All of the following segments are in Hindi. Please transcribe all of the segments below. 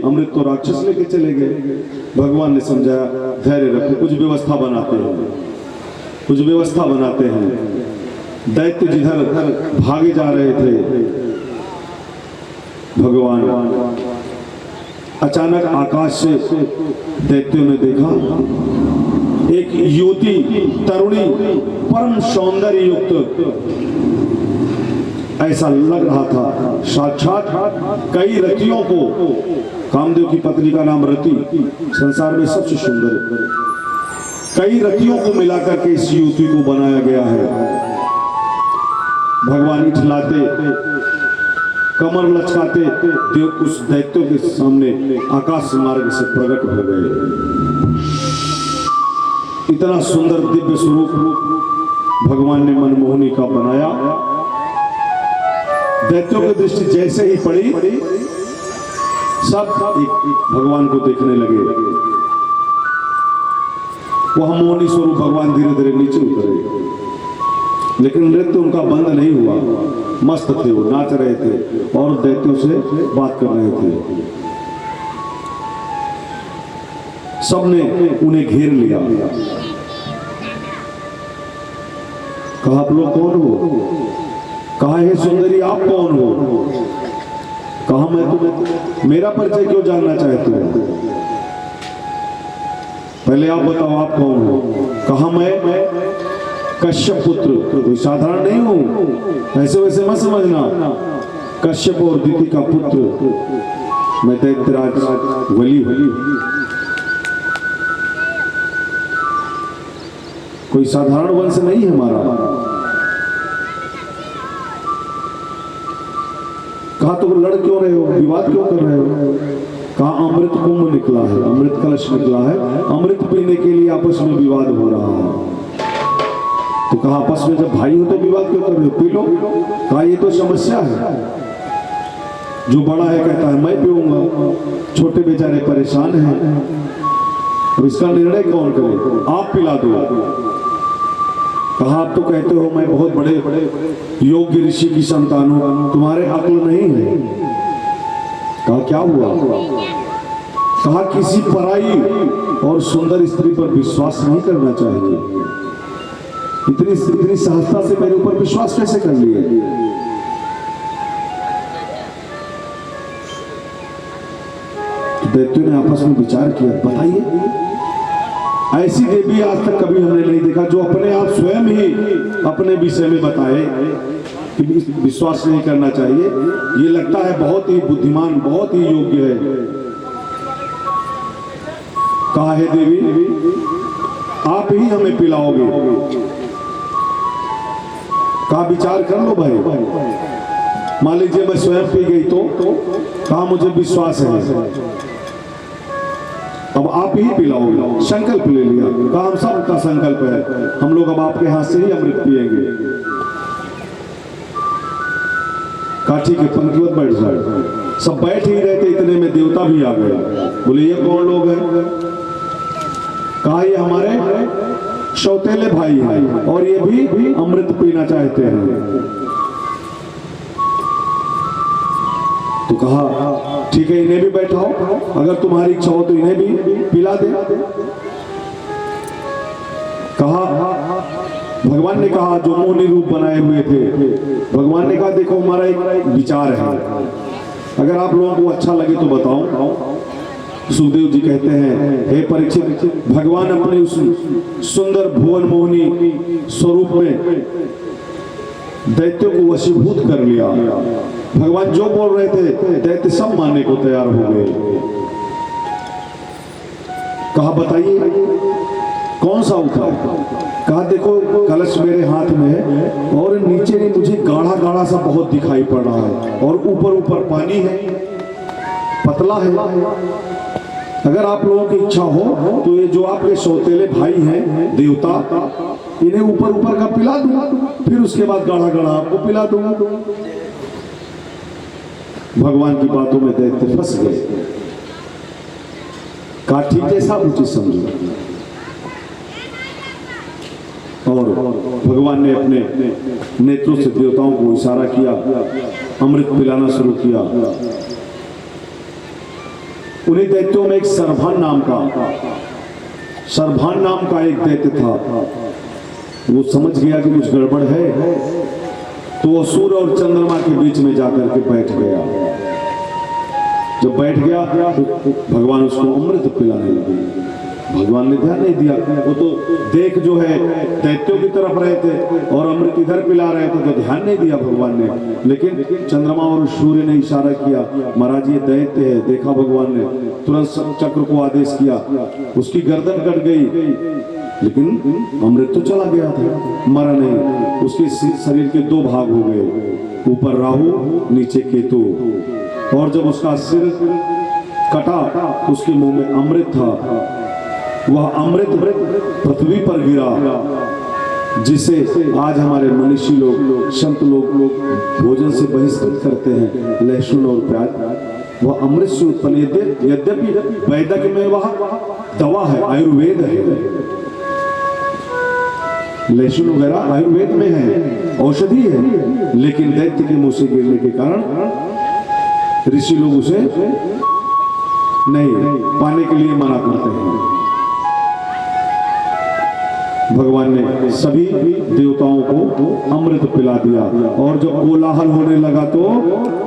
अमृत तो राक्षस लेके चले गए। भगवान ने समझाया धैर्य रखो, कुछ व्यवस्था बनाते हैं, कुछ व्यवस्था बनाते हैं। दैत्य जिधर भागे जा रहे थे, भगवान अचानक आकाश से दैत्यों ने देखा एक युवती तरुणी परम सौंदर्य युक्त, ऐसा लग रहा था साक्षात कई रतियों को, कामदेव की पत्नी का नाम रति संसार में सबसे सुंदर, कई रतियों को मिलाकर के इस युवती को बनाया गया है। भगवान इठलाते कमर लचकाते देव उस दैत्यों के सामने आकाश मार्ग से प्रकट हो गए। इतना सुंदर दिव्य स्वरूप भगवान ने मनमोहनी का बनाया। दैत्यों की दृष्टि जैसे ही पड़ी सब भगवान को देखने लगे। वह मोहनी स्वरूप भगवान धीरे धीरे नीचे उतरे, लेकिन नृत्य उनका बंद नहीं हुआ। मस्त थे, वो नाच रहे थे और दैत्यों से बात कर रहे थे। सबने उन्हें घेर लिया। कहा आप लोग कौन हो? कहा हे सुंदरी आप कौन हो? कहा मैं तुम्हें, मेरा परिचय क्यों जानना चाहते हो? पहले आप बताओ आप कौन हो? कहा मैं कश्यप पुत्र, कोई साधारण नहीं हूं, ऐसे वैसे मत समझना। कश्यप और दिति का पुत्र मैं, दैत्यराज वली हूं, कोई साधारण वंश नहीं है हमारा। कहा तो लड़ क्यों रहे हो, विवाद क्यों कर रहे हो? कहा अमृत कुंभ निकला है, अमृत कलश निकला है, अमृत पीने के लिए आपस में विवाद हो रहा है। तो कहा आपस में जब भाई हो तो विवाद क्यों कर रहे हो, पी लो। कहा ये तो समस्या है, जो बड़ा है कहता है मैं पीऊंगा, छोटे बेचारे परेशान हैं, अब इसका निर्णय कौन करे, आप पिला दो। कहा आप तो कहते हो मैं बहुत बड़े योग्य ऋषि की संतान हूं, तुम्हारे अक्ल नहीं है। कहा क्या हुआ? कहा किसी पराई और सुंदर स्त्री पर विश्वास नहीं करना चाहिए। इतनी सहजता से मेरे ऊपर विश्वास कैसे कर लिए? दैत्यों ने आपस में विचार किया, बताइए ऐसी देवी आज तक कभी हमने नहीं देखा जो अपने आप स्वयं ही अपने विषय में बताए कि विश्वास नहीं करना चाहिए। ये लगता है बहुत ही बुद्धिमान, बहुत ही योग्य है। कहा है देवी आप ही हमें पिलाओगे। कहा विचार कर लो भाई, मान लीजिए मैं स्वयं पी गई तो? कहा मुझे विश्वास है, अब आप ही पिलाओगे। संकल्प ले लिया। कहा हम सबका संकल्प है, हम लोग अब आपके हाथ से ही अमृत पिएंगे। कहा ठीक है, पंक्तिवत बैठ जाए। सब बैठ ही रहते, इतने में देवता भी आ गए। बोले ये कौन लोग हैं? कहा ये हमारे सौतेले भाई हैं और ये भी अमृत पीना चाहते हैं। तो कहा ठीक है, इन्हें भी बैठाओ, अगर तुम्हारी इच्छा हो तो इन्हें भी पिला दे। कहा भगवान ने कहा जो मोहनी रूप बनाए हुए थे, भगवान ने कहा देखो हमारा एक विचार है, अगर आप लोगों को अच्छा लगे तो बताओ। सुखदेव जी कहते हैं हे परीक्षित, भगवान अपने उस सुंदर भुवन मोहनी स्वरूप में दैत्यों को वशीभूत कर लिया। भगवान जो बोल रहे थे दैत्य सब मानने को तैयार हो गए। कहा बताइए कौन सा उपाय? कहा देखो कलश मेरे हाथ में है और नीचे मुझे गाढ़ा गाढ़ा सा बहुत दिखाई पड़ रहा है और ऊपर ऊपर पानी है, पतला है। अगर आप लोगों की इच्छा हो तो ये जो आपके सौतेले भाई हैं देवता, इन्हें ऊपर ऊपर का पिला दूंगा, फिर उसके बाद गाढ़ा गाढ़ा आपको पिला दूंगा। भगवान की बातों में दैत्य फंस गए। कहा ठीक जैसा उचित समझो। और भगवान ने अपने नेत्रों से देवताओं को इशारा किया, अमृत पिलाना शुरू किया। उन्हीं दैत्यों में एक सरभान नाम का एक दैत्य था। वो समझ गया कि कुछ गड़बड़ है, तो वो सूर्य और चंद्रमा के बीच में जाकर के बैठ गया। जब बैठ गया तो भगवान उसको अमृत पिलाने लगे। भगवान ने ध्यान नहीं दिया, वो तो देख जो है दैत्यों की तरफ रहे थे और अमृत इधर पिला रहे थे, तो ध्यान नहीं दिया भगवान ने। लेकिन चंद्रमा और सूर्य ने इशारा किया, महाराज ये दैत्य है। देखा भगवान ने, तुरंत चक्र को आदेश किया, उसकी गर्दन कट गई, लेकिन अमृत तो चला गया था, मरा नहीं। उसके शरीर के दो भाग हो गए, ऊपर राहु नीचे केतु। और जब उसका सिर कटा, उसके मुंह में अमृत था। वह अमृत पृथ्वी पर गिरा, जिसे आज हमारे मनीषी लोग, संत लोग भोजन से बहिष्कृत करते हैं, लहसुन और प्याज। वह अमृत से उत्पन्न, यद्यपि वैदिक में वह दवा है, आयुर्वेद है, लहसुन वगैरह आयुर्वेद में है, औषधि है, लेकिन दैत्य के मुंह से गिरने के कारण ऋषि लोग उसे नहीं पाने के लिए मना करते हैं। भगवान ने सभी देवताओं को अमृत पिला दिया, और जब कोलाहल होने लगा तो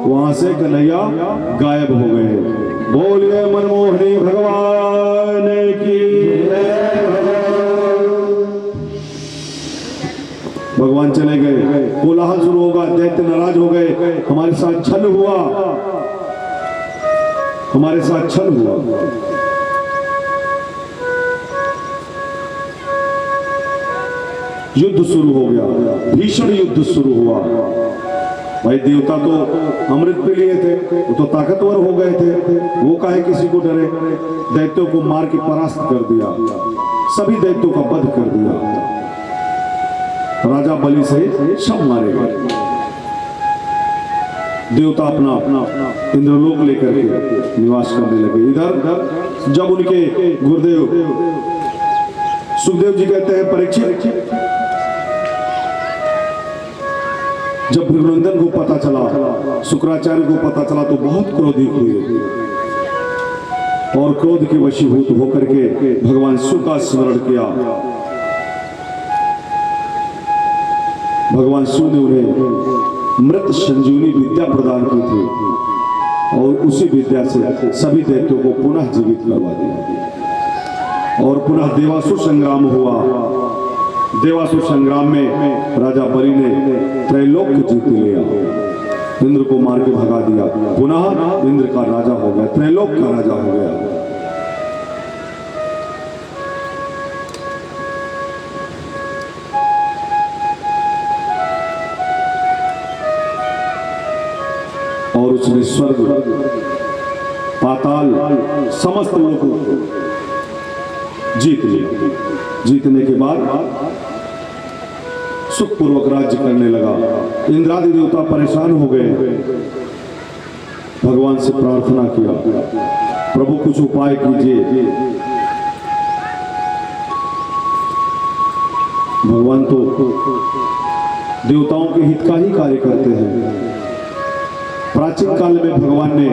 वहां से कन्हैया गायब हो गए। बोलिए मनमोहनी भगवान की। भगवान चले गए, कोलाहल शुरू होगा, दैत्य नाराज हो गए, हमारे साथ छल हुआ, हमारे साथ छल हुआ। युद्ध शुरू हो गया, भीषण युद्ध शुरू हुआ। भाई देवता तो अमृत पी लिए थे, वो तो ताकतवर हो गए थे, वो काहे किसी को डरे। दैत्यों को मार के परास्त कर दिया, सभी दैत्यों का वध कर दिया। राजा बलि से सब मारे गए। देवता अपना इंद्रलोक लेकर के निवास करने लगे। इधर जब उनके गुरुदेव सुखदेव जी कहते हैं, परीक्षित, जब भृगुनंदन को पता चला, शुक्राचार्य को पता चला, तो बहुत क्रोधित हुए और क्रोध के वशीभूत होकर के भगवान शिव का स्मरण किया। भगवान शिव ने उन्हें मृत संजीवनी विद्या प्रदान की थी, और उसी विद्या से सभी दैत्यों को पुनः जीवित करवा दिया। और पुनः देवासुर संग्राम हुआ। देवासुर संग्राम में राजा बलि ने त्रैलोक जीत लिया, इंद्र को मार के भगा दिया, पुनः इंद्र का राजा हो गया, त्रैलोक का राजा हो गया। और उसने स्वर्ग, पाताल, समस्त लोगों को जीत लिया। जीतने के बाद सुखपूर्वक राज्य करने लगा। इंद्रादि देवता परेशान हो गए, भगवान से प्रार्थना किया, प्रभु कुछ उपाय कीजिए। भगवान तो देवताओं के हित का ही कार्य करते हैं। प्राचीन काल में भगवान ने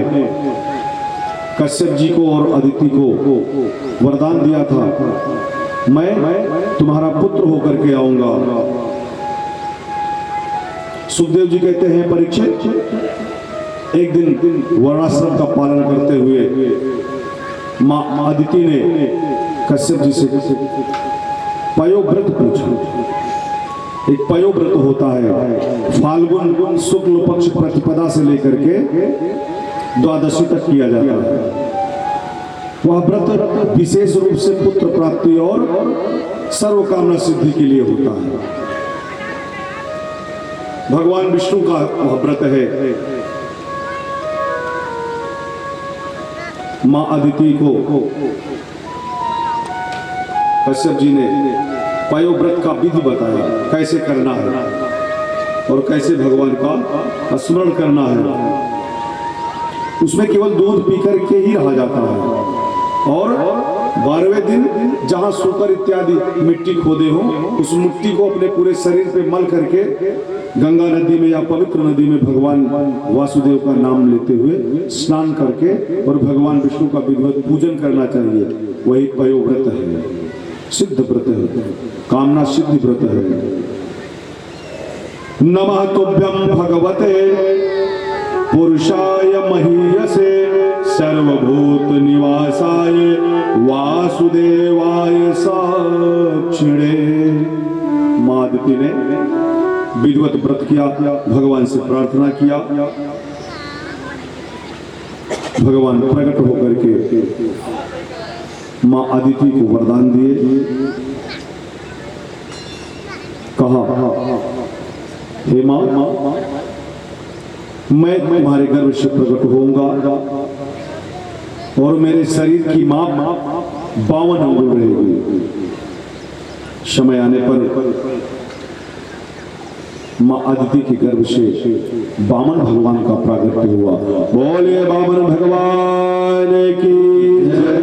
कश्यप जी को और अदिति को वरदान दिया था, मैं तुम्हारा पुत्र होकर के आऊंगा। सुखदेव जी कहते हैं, परीक्षित, एक दिन वर्णाश्रम का पालन करते हुए मां अदिति ने कश्यप जी से पयोव्रत पूछा। एक पयोव्रत होता है, फाल्गुन शुक्ल पक्ष प्रतिपदा से लेकर के द्वादशी तक किया जाता है। वह व्रत विशेष रूप से पुत्र प्राप्ति और सर्व कामना सिद्धि के लिए होता है। भगवान विष्णु का वह व्रत है। मां अदिति को कश्यप जी ने पयोव्रत का विधि बताया, कैसे करना है और कैसे भगवान का स्मरण करना है। उसमें केवल दूध पी करके ही रहा जाता है, और 12वें दिन जहां सूकर इत्यादि मिट्टी खोदे हो, उस मिट्टी को अपने पूरे शरीर पे मल करके गंगा नदी में या पवित्र नदी में भगवान वासुदेव का नाम लेते हुए स्नान करके और भगवान विष्णु का विधिवत पूजन करना चाहिए। वही पयोव्रत है, सिद्ध व्रत है, कामना सिद्धि व्रत है। नमः तुभ्यं भगवते पुरुषाय महीयसे सर्वभूत निवासाय वासुदेवाय साक्षिणे। मां अदिति ने विधिवत व्रत किया, भगवान से प्रार्थना किया। भगवान प्रकट होकर के मां अदिति को वरदान दिए। कहा, हे मां, मैं तुम्हारे गर्भ से प्रकट होऊंगा और मेरे शरीर की माप 52 अंगुल रहेगी। समय आने पर मां अदिति के गर्भ से वामन भगवान का प्रागट्य हुआ। बोलिए वामन भगवान की जय।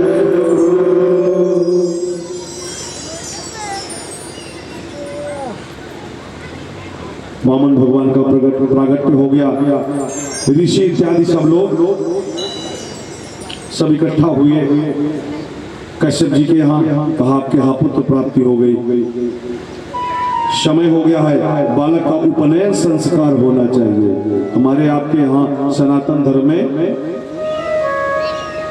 वामन भगवान का प्रागट्य हो गया। ऋषि इत्यादि सब लोग सब इकट्ठा हुए कश्यप जी के यहाँ। कहा, आपके यहाँ पुत्र प्राप्ति हो गई, समय हो गया है, बालक का उपनयन संस्कार होना चाहिए। हमारे आपके यहाँ सनातन धर्म में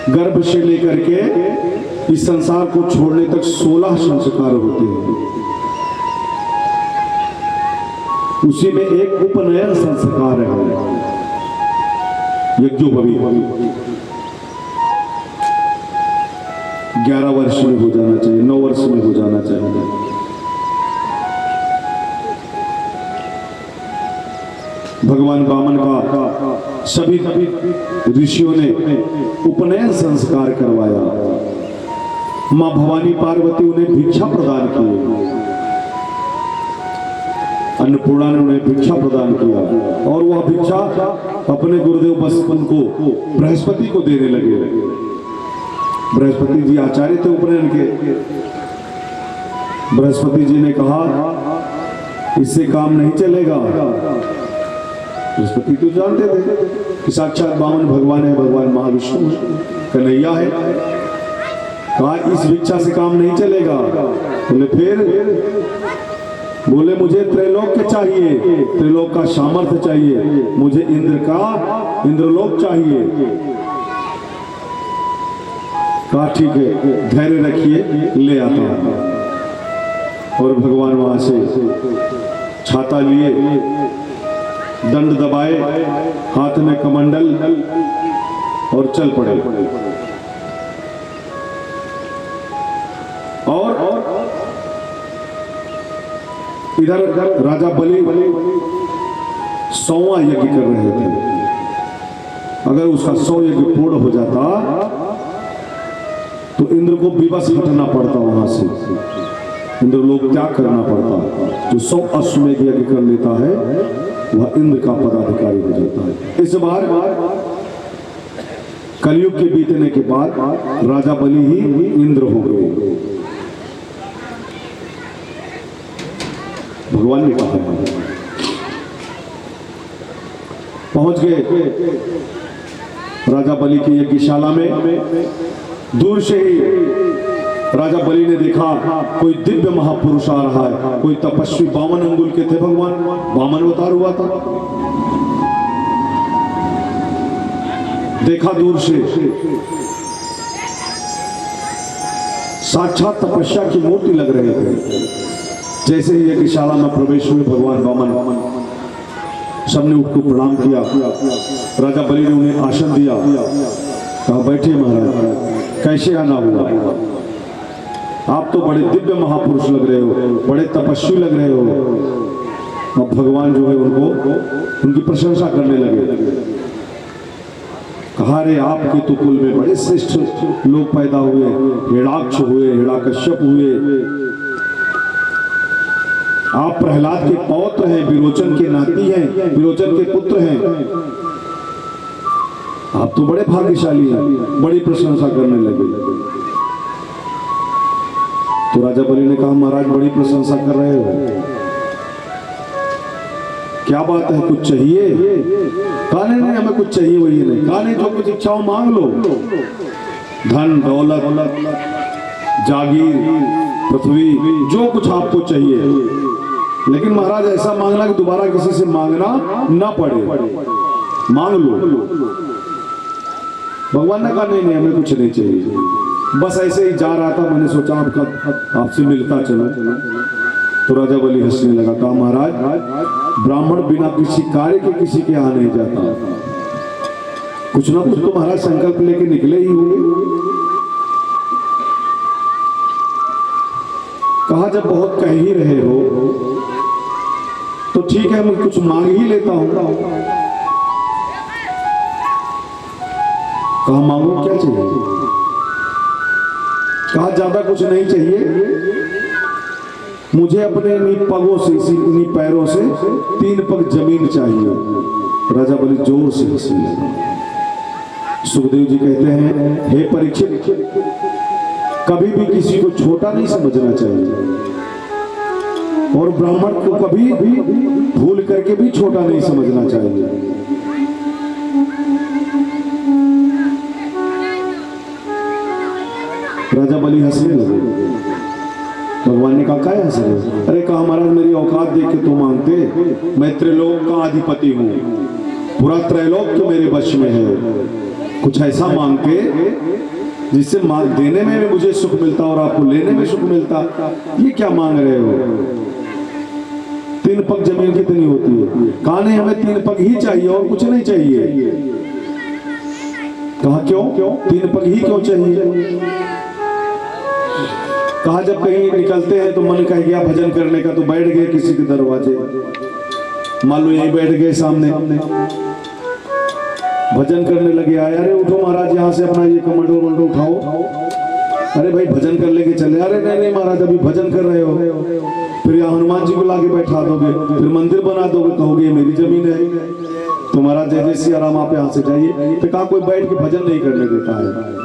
गर्भ से लेकर के इस संसार को छोड़ने तक 16 संस्कार होते हैं। उसी में एक उपनयन संस्कार है, यज्ञोपवीत। 11 वर्ष में हो जाना चाहिए, 9 वर्ष में हो जाना चाहिए। भगवान वामन का सभी ऋषियों ने उपनयन संस्कार करवाया। मां भवानी पार्वती उन्हें भिक्षा प्रदान की, अन्नपूर्णा ने उन्हें भिक्षा प्रदान किया और वह भिक्षा अपने गुरुदेव बसपन को बृहस्पति को देने लगे। बृहस्पति जी आचार्य थे उपनयन के। बृहस्पति जी ने कहा, इससे काम नहीं चलेगा। बृहस्पति तो जानते थे कि साक्षात वामन भगवान है, भगवान महाविष्णु कन्हैया है। कहा, इस भिक्षा से काम नहीं चलेगा। बोले फिर? बोले, मुझे त्रैलोक के चाहिए, त्रैलोक का सामर्थ्य चाहिए, मुझे इंद्र का इंद्रलोक चाहिए। कहा, ठीक है, धैर्य रखिए, ले आता हूं। और भगवान वहां से छाता लिए, दंड दबाए, हाथ में कमंडल और चल पड़े। और इधर राजा बलि 100वां यज्ञ कर रहे थे। अगर उसका 100 यज्ञ पूर्ण हो जाता तो इंद्र को विवश हटना पड़ता वहां से, इंद्र लोग त्याग करना पड़ता। जो 100 अश्वमेध यज्ञ कर लेता है वह इंद्र का पदाधिकारी हो जाता है। इस बार कलयुग के बीतने के बाद राजा बलि ही इंद्र हो गए। भगवान ने कहा, पहुंच गए राजा बलि की यज्ञशाला में। दूर से ही राजा बलि ने देखा कोई दिव्य महापुरुष आ रहा है। कोई तपस्वी 52 अंगुल के थे, भगवान वामन अवतार हुआ था। देखा दूर से, साक्षात तपस्या की मूर्ति लग रहे थे। जैसे ही यज्ञशाला में प्रवेश हुए भगवान वामन, सबने उनको प्रणाम किया। राजा बलि ने उन्हें आसन दिया। कहा, बैठिए महाराज, कैसे आना हुआ? आप तो बड़े दिव्य महापुरुष लग रहे हो, बड़े तपस्वी लग रहे हो। अब भगवान जो है उनको उनकी प्रशंसा करने लगे। कहा, रे आपके तो कुल में बड़े श्रेष्ठ लोग पैदा हुए, हिरणाक्ष हुए, हिरण्यकश्यप हुए। आप प्रहलाद के पौत्र हैं, विरोचन के नाती हैं, विरोचन के पुत्र हैं। आप तो बड़े भाग्यशाली हैं। बड़ी प्रशंसा करने लगे। तो राजा बलि ने कहा महाराज बड़ी प्रशंसा कर रहे हो, क्या बात है, कुछ चाहिए? कहा नहीं हमें कुछ चाहिए वही नहीं। कहा नहीं जो कुछ इच्छाओं मांग लो, धन दौलत जागीर पृथ्वी जो कुछ आपको चाहिए, लेकिन महाराज ऐसा मांगना कि दोबारा किसी से मांगना ना पड़े, मांग लो। भगवान ने कहा नहीं हमें कुछ नहीं चाहिए, बस ऐसे ही जा रहा था, मैंने सोचा आपसे मिलता चलो। तो राजा बलि हंसने लगा। कहा महाराज ब्राह्मण बिना किसी कार्य के किसी के यहाँ नहीं जाता, कुछ ना कुछ तो महाराज संकल्प लेके निकले ही होंगे। कहा जब बहुत कह ही रहे हो तो ठीक है मैं कुछ मांग ही लेता हूं। कहा मांगो क्या चाहिए? कहा ज्यादा कुछ नहीं चाहिए, मुझे अपने इन्हीं पगों से इन्हीं पैरों से 3 पग जमीन चाहिए। राजा बलि जोर से हंसने लगा। सुखदेव जी कहते हैं हे परीक्षित, कभी भी किसी को छोटा नहीं समझना चाहिए और ब्राह्मण को कभी भी भूल करके भी छोटा नहीं समझना चाहिए। राजा बलि हंसने लगे। भगवान ने कहा क्या हंस रहे हो? अरे कहा महाराज मेरी औकात देख के तो मांगते, मैं त्रिलोक का अधिपति हूँ, पूरा त्रैलोक तो मेरे वश में है, कुछ ऐसा मांगते जिससे देने में भी मुझे सुख मिलता और आपको लेने में सुख मिलता। ये क्या मांग रहे हो? 3 पग जमीन कितनी होती है? कहा नहीं हमें 3 पग ही चाहिए और कुछ नहीं चाहिए। कहा क्यों? 3 पग ही क्यों चाहिए? कहा जब कहीं निकलते हैं तो मन कह गया भजन करने का, तो बैठ गए किसी के दरवाजे, मान लो यहीं बैठ गए सामने, भजन करने लगे। आए अरे उठो महाराज यहाँ से अपना ये कमंडो वंडो उठाओ। अरे भाई भजन कर लेके चले। अरे नहीं महाराज अभी भजन कर रहे हो, फिर यहाँ हनुमान जी को लाके बैठा दोगे, फिर मंदिर बना दोगे, कहोगे ये मेरी जमीन है। तो महाराज जय जय सिया राम आप यहाँ से जाइए। तो कहा कोई बैठ के भजन नहीं करने देता है,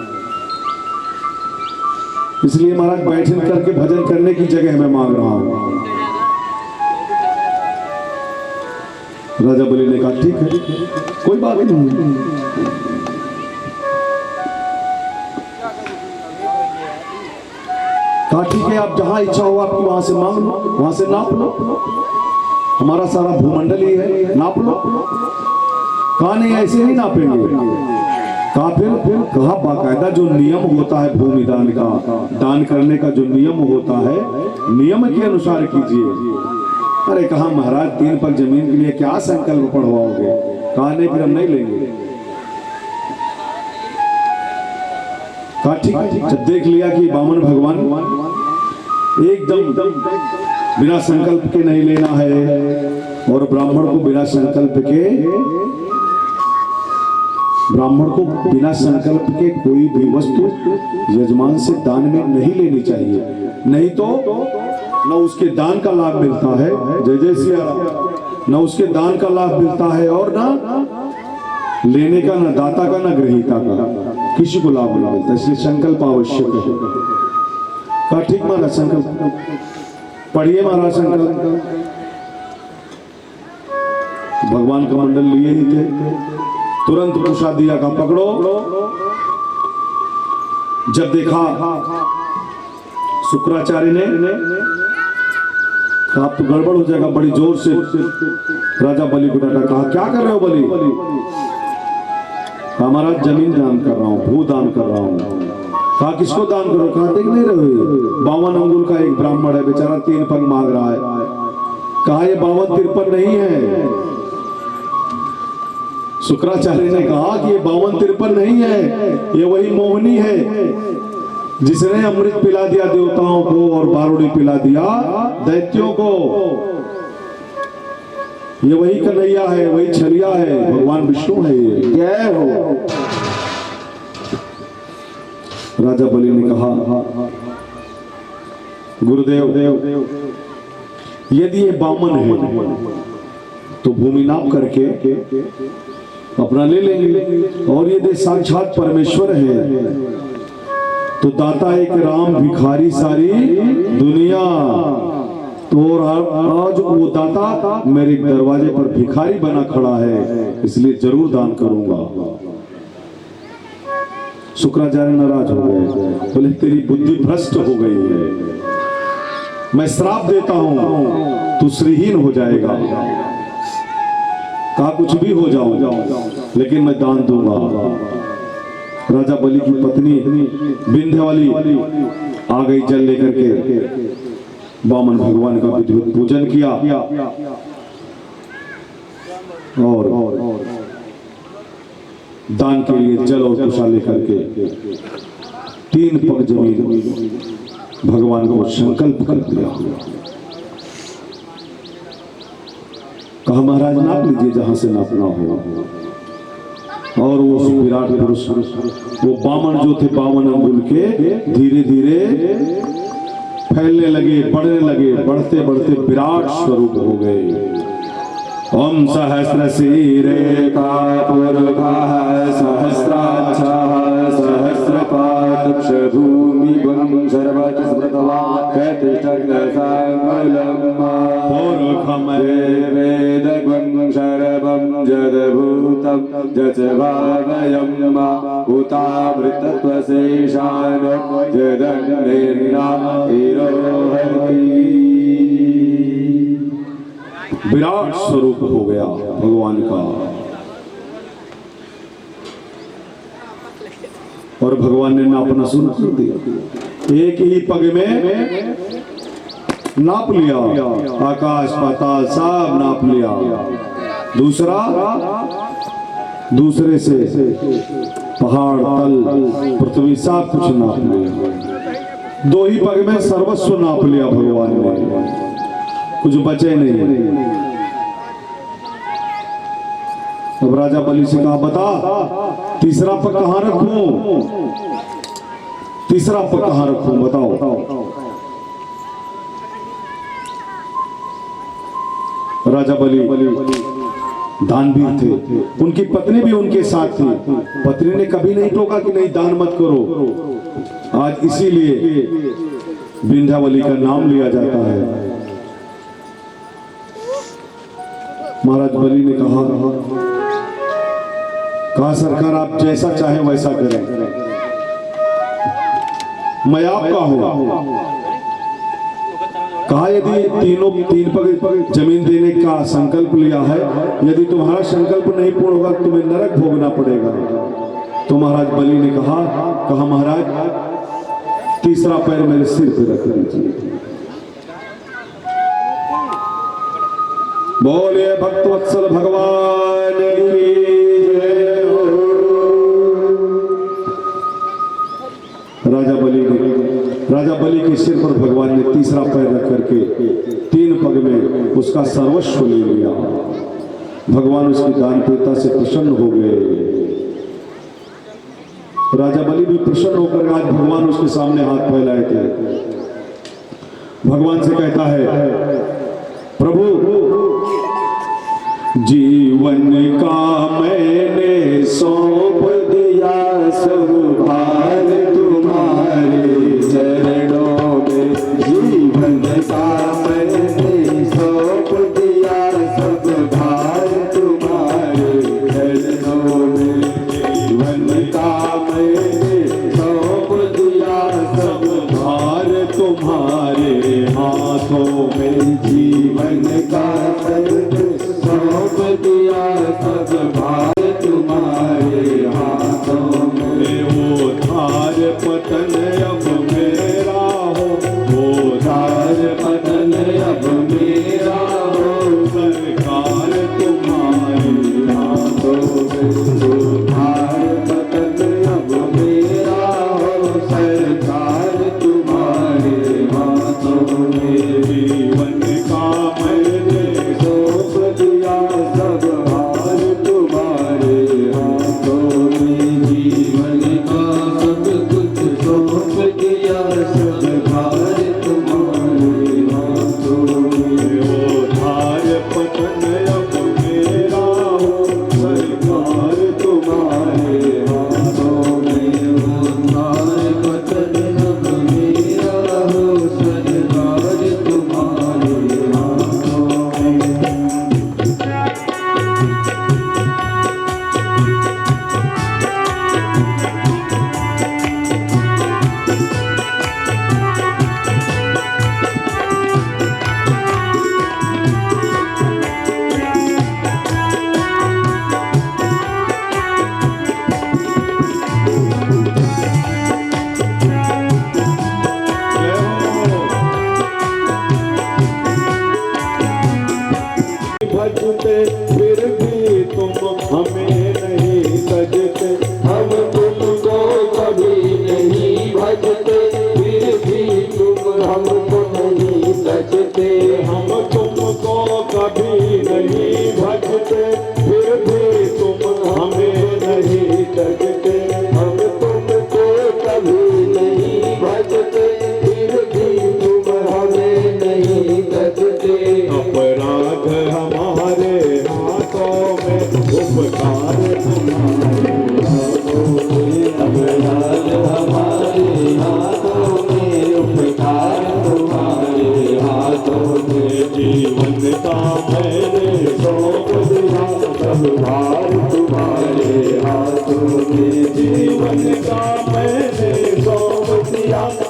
इसलिए महाराज बैठ करके भजन करने की जगह मैं मांग रहा हूँ। राजा बलि ने कहा ठीक है कोई बात नहीं। कहा ठीक है आप जहां इच्छा हो आपकी वहां से मांग लो, वहां से नाप लो, हमारा सारा भूमंडल ही है, नाप लो। कहा नहीं ऐसे ही नापेंगे। कहा फिर कहा बाकायदा जो नियम होता है भूमि दान का, दान करने का जो नियम होता है नियम के अनुसार कीजिए। अरे कहा महाराज 3 पग जमीन के लिए क्या संकल्प पढ़वाओगे? कहा नहीं फिर हम नहीं लेंगे। कहा ठीक है। जब देख लिया कि बामन भगवान एकदम बिना संकल्प के नहीं लेना है और ब्राह्मण को बिना संकल्प के कोई भी वस्तु यजमान से दान में नहीं लेनी चाहिए, नहीं तो न उसके दान का लाभ मिलता है, जय जय सिया राम, न उसके दान का लाभ मिलता है और न लेने का, न दाता का, न ग्रहीता का, किसी को लाभ नहीं मिलता। इसलिए संकल्प आवश्यक है। कहा ठीक महाराज संकल्प पढ़िए महाराज संकल्प। भगवान का मंडल लिए ही थे, तुरंत पूछा दिया का पकड़ो। जब देखा शुक्राचार्य ने कहा तो गड़बड़ हो जाएगा, बड़ी जोर से राजा बलि को डांटा। कहा क्या कर रहे हो बलि? हमारा जमीन दान कर रहा हूँ, भू दान कर रहा हूँ। कहा किसको दान करो? कहा देख नहीं रहे 52 अंगुल का एक ब्राह्मण है, बेचारा 3 पग मांग रहा है। कहा ये 52-53 नहीं है। शुक्राचार्य ने कहा कि ये 52-53 नहीं है, ये वही मोहनी है जिसने अमृत पिला दिया देवताओं को और बारूदी पिला दिया दैत्यों को। ये वही कन्हैया है, वही छलिया है, भगवान विष्णु है। ये क्या हो? राजा बलि ने कहा गुरुदेव यदि ये बामन है तो भूमि नाप करके अपना ले लेंगे, और यदि साक्षात परमेश्वर है तो दाता एक राम भिखारी सारी दुनिया। तो आज वो दाता मेरे दरवाजे पर भिखारी बना खड़ा है, इसलिए जरूर दान करूंगा। शुक्राचार्य नाराज हो गए, बोले तेरी बुद्धि भ्रष्ट हो गई है, मैं श्राप देता हूं, तू श्रीहीन हो जाएगा। कहा कुछ भी हो जाओ लेकिन मैं दान दूंगा। राजा बलि की पत्नी विंध्यवाली आ गई जल लेकर के, वामन भगवान का विधिवत पूजन किया और दान के लिए जल और कुशा लेकर के 3 पग जमीन भगवान को संकल्प कर दिया। कहा महाराज नाप लीजिए जहां से नापना हो। और वो विराट पुरुष वो बामन जो थे 52 अंगुल के धीरे धीरे फैलने लगे, बढ़ने लगे, बढ़ते बढ़ते विराट स्वरूप हो गए। ओम सहस्र शीरे का पुरखः सहस्राक्षः सहस्रपादक्ष भूमि गं सर्वत स्मृतवा कतिष्ठग्नसाङ्गलं पुरखं वेदगं सर्वं जदभूतं जच भावयं मा उतामृतत्वशेषान् जदन्नेना इरोहति। विराट स्वरूप हो गया भगवान का। और भगवान ने नापना शुरू कर दिया। एक ही पग में नाप लिया, आकाश पाताल सब नाप लिया। दूसरे से पहाड़ तल पृथ्वी सब कुछ नाप लिया। 2 ही पग में सर्वस्व नाप लिया भगवान ने, कुछ बचे नहीं। अब राजा बलि से कहा बता तीसरा पग कहां रखूं, तीसरा पग कहां रखूं बताओ। राजा बलि दानवीर थे, उनकी पत्नी भी उनके साथ थी। पत्नी ने कभी नहीं टोका कि नहीं दान मत करो। आज इसीलिए विंध्यावली का नाम लिया जाता है। महाराज बलि ने कहा सरकार आप जैसा चाहे वैसा करें, मैं आपका हूं। कहा यदि 3 पग जमीन देने का संकल्प लिया है, यदि तुम्हारा संकल्प नहीं पूर्ण होगा तुम्हें नरक भोगना पड़ेगा। तो महाराज बलि ने कहा महाराज तीसरा पैर मेरे सिर पे रख दीजिए। बोले भक्तवत्सल भगवान की जय हो। राजा बलि के सिर पर भगवान ने तीसरा पैर रख करके 3 पग में उसका सर्वस्व ले लिया। भगवान उसकी दानप्रियता से प्रसन्न हो गए। राजा बलि भी प्रसन्न होकर आज भगवान उसके सामने हाथ फैलाए थे। भगवान से कहता है प्रभु जीवन का मैंने सौंप दिया सब भार तुम्हारे चरणों में। जीवन का मैंने सौंप दिया सब भार तुम्हारे चरणों में। जीवन का मैंने सौंप दिया सब भार तुम्हारे हाथों में। जीवन का सौंप दिया सब भार तुम्हारे हाथों में। वो धार पतन अब मेरा हो, वो धार पतन अब मेरा हो। सरकार तुम्हारे हाथों में। वो धार पतन अब मेरा हो, सरकार तुम्हारे हाथों में। जीवन का मैंने सौंप दिया सब भार तुम्हारे हाथों में। जीवन का सब कुछ सौंप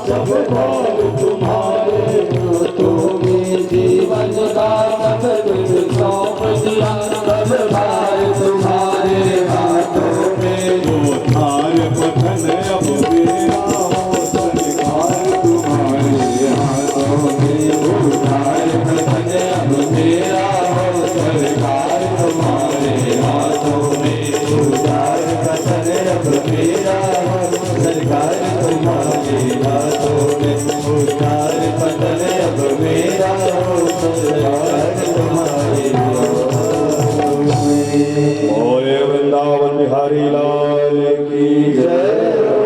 सब भाग तुम्हारे हाथों में, जीवन का सब कुछ सौंप दिया, सब भाग तुम्हारे हाथों में। उद्धार पतन अब मेरा हो, सरकार तुम्हारे हाथों में। उद्धार पतन अब मेरा हो, सरकार तुम्हारे हाथों में। उद्धार पतन अब मेरा हो, सरकार तुम्हारे हाथों में। उद्धार पतन अब मेरा हो, सरकार तुम्हारे हाथों में। बोले वृंदावन बिहारी लाल की जय।